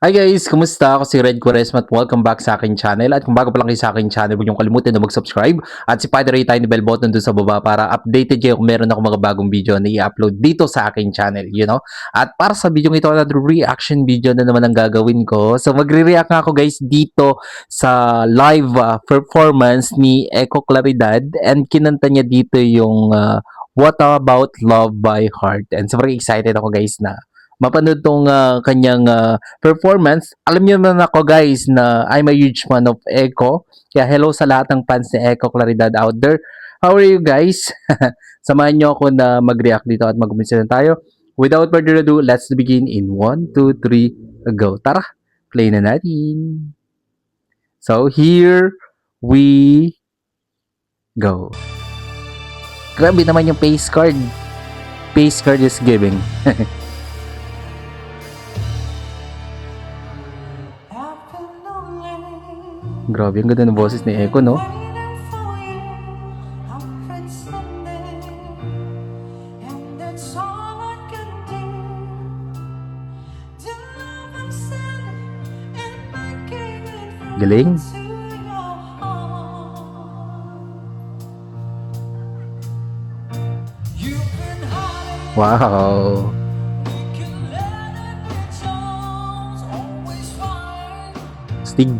Hi guys! Kumusta? Ako si Red Quaresma at welcome back sa aking channel. At kung bago pa lang kayo sa aking channel, huwag niyong kalimutan na mag-subscribe at si Padre tiny bell button dun sa baba para updated kayo kung meron ako mga bagong video na i-upload dito sa aking channel, At para sa video ito, another reaction video na naman ang gagawin ko. So magre-react nga ako guys dito sa live performance ni Echo Claridad and kinanta niya dito yung What About Love by Heart. And sobrang excited ako guys na mapanood tong kanyang performance. Alam niyo naman ako guys na I'm a huge fan of Echo. Kaya hello sa lahat ng fans ni Echo Claridad out there. How are you guys? Samahan niyo ako na mag-react dito at mag-umpisa na tayo. Without further ado, let's begin in 1, 2, 3, go. Tara, play na natin. So here we go. Grabe naman yung face card. Face card is giving. Grabe, ang ganda ng boses ni Echo, no? Galing. Wow. Stig.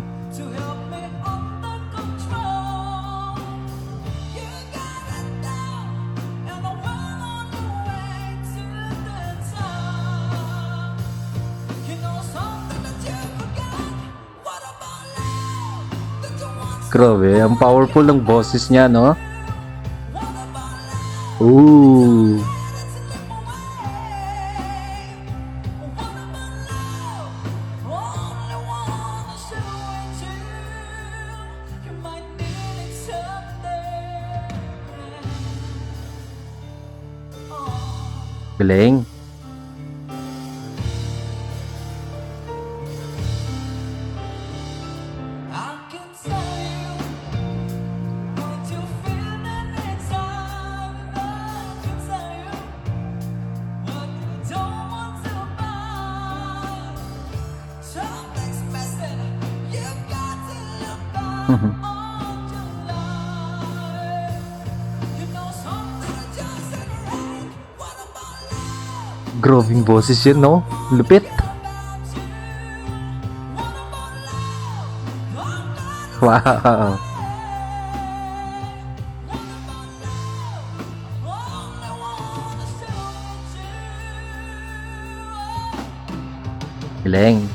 Grabe, ang powerful ng boses niya, no? Ooh. Galing. Growing boses yun, no? Lupit. Wow. Galing.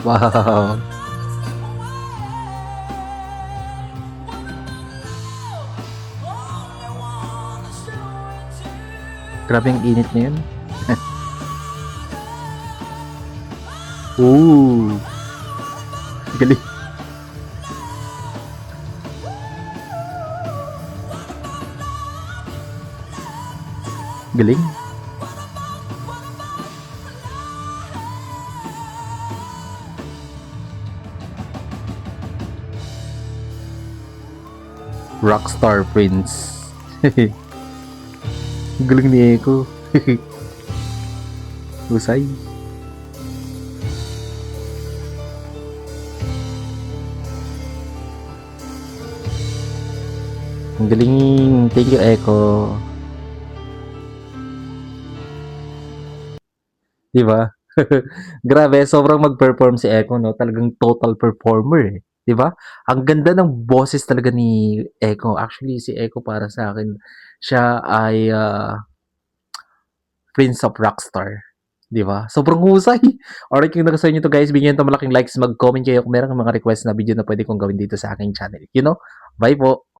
Wow. Grabe ang init niya yun. Ooh. Galing. Galing. Rockstar Prince. Galing ni Echo. Husay. Ang galing. Thank you, Echo. Diba? Grabe, sobrang mag-perform si Echo, no? Talagang total performer, eh. 'Di ba? Ang ganda ng boses talaga ni Echo. Actually, si Echo para sa akin, siya ay Prince of Rockstar. 'Di ba? Sobrang husay. Alright, kung nagustuhan niyo 'to guys, bigyan niyo 'to malaking likes, mag-comment kayo kung meron kang mga request na video na pwede kong gawin dito sa aking channel. Bye po.